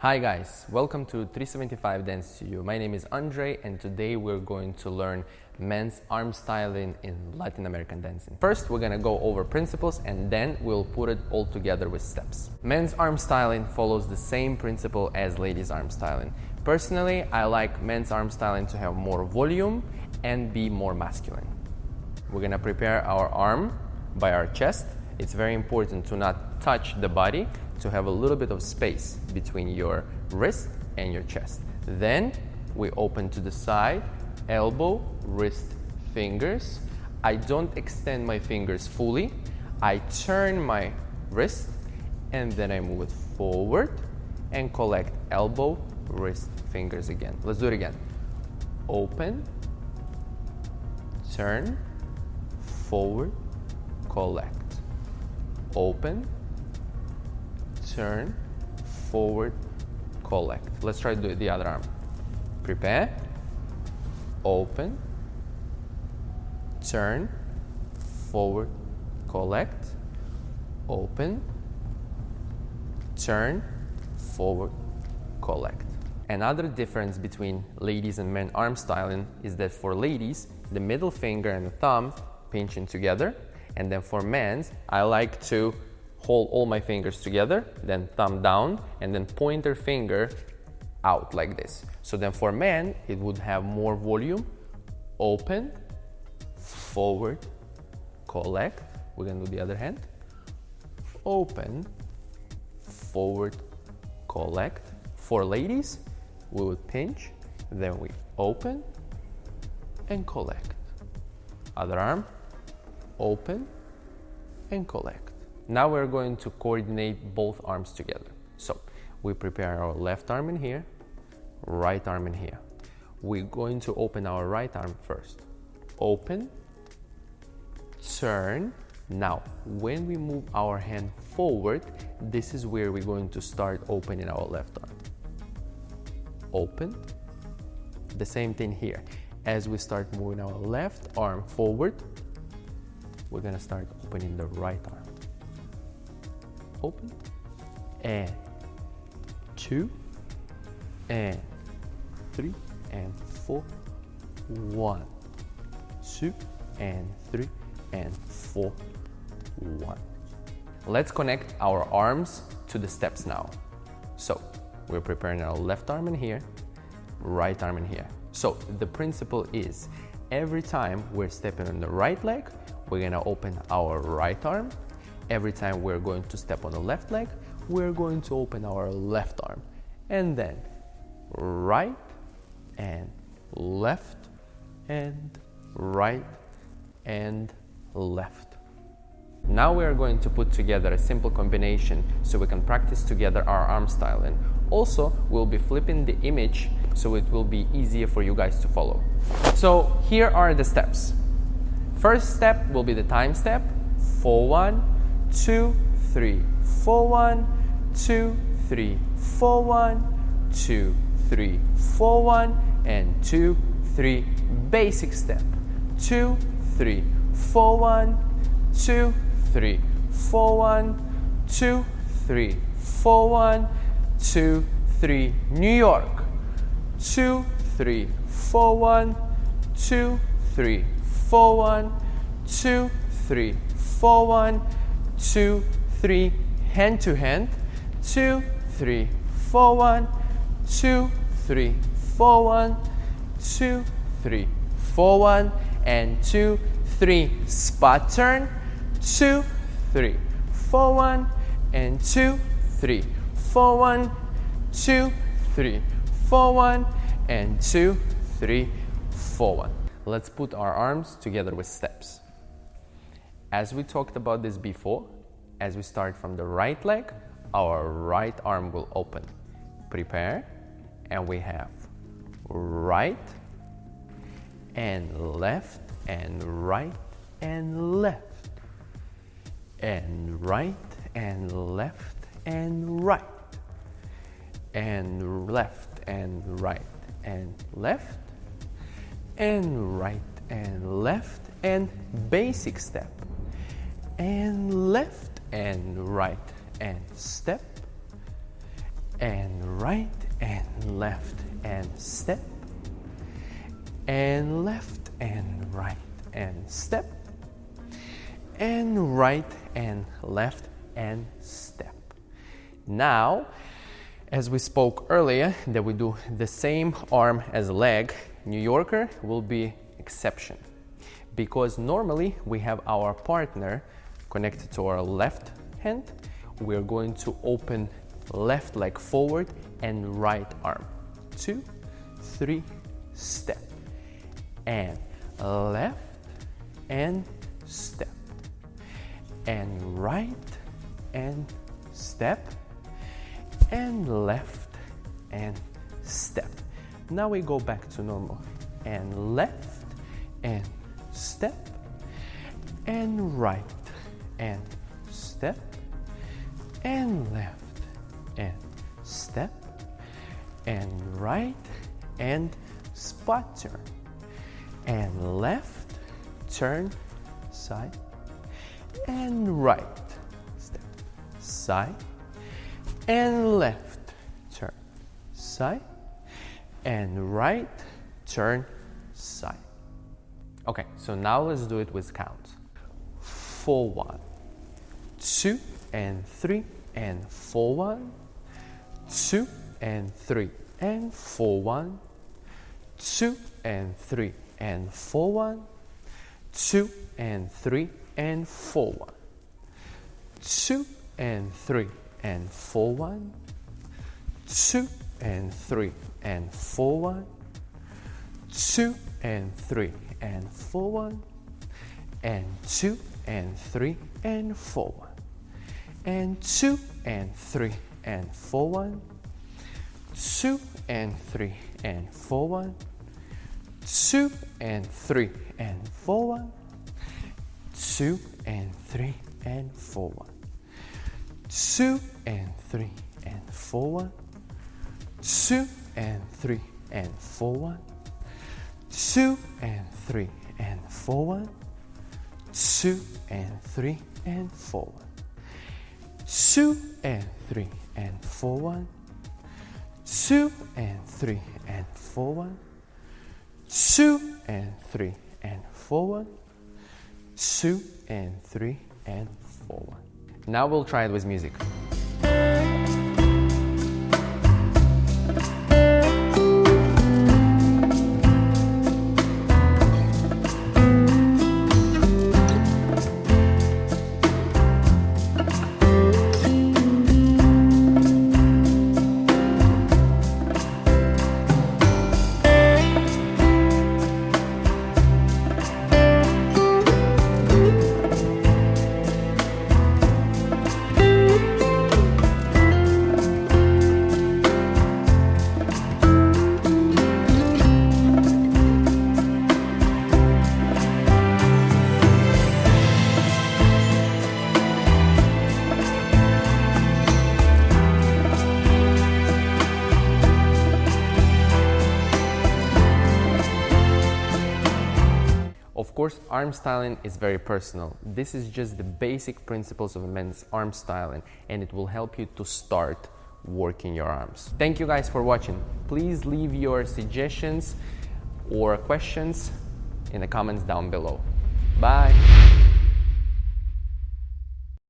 Hi guys, welcome to 375 Dance Studio. My name is Andriy and today we're going to learn men's arm styling in Latin American dancing. First, we're gonna go over principles and then we'll put it all together with steps. Men's arm styling follows the same principle as ladies' arm styling. Personally, I like men's arm styling to have more volume and be more masculine. We're gonna prepare our arm by our chest. It's very important to not touch the body, to have a little bit of space between your wrist and your chest. Then we open to the side, elbow, wrist, fingers. I don't extend my fingers fully. I turn my wrist and then I move it forward and collect elbow, wrist, fingers again. Let's do it again. Open, turn, forward, collect. Open, turn, forward, collect. Let's try to do it the other arm. Prepare, open, turn, forward, collect, open, turn, forward, collect. Another difference between ladies and men arm styling is that for ladies, the middle finger and the thumb pinching together, and then for men's, I like to hold all my fingers together, then thumb down, and then pointer finger out like this. So then for men, it would have more volume. Open, forward, collect. We're gonna do the other hand. Open, forward, collect. For ladies, we would pinch, then we open and collect. Other arm, open and collect. Now we're going to coordinate both arms together. So we prepare our left arm in here, right arm in here. We're going to open our right arm first. Open, turn. Now, when we move our hand forward, this is where we're going to start opening our left arm. Open. The same thing here. As we start moving our left arm forward, we're gonna start opening the right arm. Open, and 2, and 3, and 4, 1, 2, and 3, and 4, 1. Let's connect our arms to the steps now. So we're preparing our left arm in here, right arm in here. So the principle is every time we're stepping on the right leg, we're gonna open our right arm. Every time we're going to step on the left leg, we're going to open our left arm. And then right and left and right and left. Now we are going to put together a simple combination so we can practice together our arm styling. Also, we'll be flipping the image so it will be easier for you guys to follow. So here are the steps. First step will be the time step. 4, 1, 2, 3, 4, 1, 2, 3, 4, 1, 2, 3, 4, 1, and 2, 3. Basic step. 2, 3, 4, 1, 2, 3, 4, 1, 2, 3, 4, 1, 2, 3. New York. 2, 3, 4, 1, 2, 3, 4, 1, 2, 3, 4, 1, 2, 3, hand to hand. 2, 3, 4, 1, 2, 3, 4, 1, 2, 3, 4, 1, and 2, 3. Spot turn. 2, 3, 4, 1, and 2, 3, 4, 1, 2, 3, 4, 1, and 2, 3, 4, 1. Let's put our arms together with steps. As we talked about this before, as we start from the right leg, our right arm will open. Prepare, and we have right and left and right and left and right and left and right and left and right and left and right and left and basic step and left and right and step and right and left and step, and left and right and step, and right and left and step. Now, as we spoke earlier, that we do the same arm as a leg, New Yorker will be exception, because normally we have our partner connected to our left hand. We're going to open left leg forward and right arm. 2, 3, step. And left and step. And right and step. And left and step. Now we go back to normal. And left and step. And right and step. And left and step. And right and spot turn. And left, turn, side. And right, step, side. And left, turn, side. And right, turn, side. Okay, so now let's do it with counts. 4, 1, 2 and 3 and 4, 1, 2 and 3 and 4, 1, 2 and 3 and 4, 1, 2 and 3 and 4, 1, 2 and 3 and 4, 1, 2 and 3 and 4, 1, 2 and 3 and 4, 1, and 2 and 3 and 4, 1, and 2 and 3 and 4, 1, 2 and 3 and 4, 1, 2 and 3 and 4, 1, 2 and 3 and 4, 1, 2 and 3 and 4, 1, 2 and 3 and 4, 1, 2 and 3 and 4, 1, 2 and 3 and 4, 1, 2 and 3 and 4, 1, 2 and 3 and 4, 1, 2 and 3 and 4, 1, 2 and 3 and 4, 1. Now we'll try it with music. Of course, arm styling is very personal. This is just the basic principles of men's arm styling, and it will help you to start working your arms. Thank you guys for watching. Please leave your suggestions or questions in the comments down below. Bye!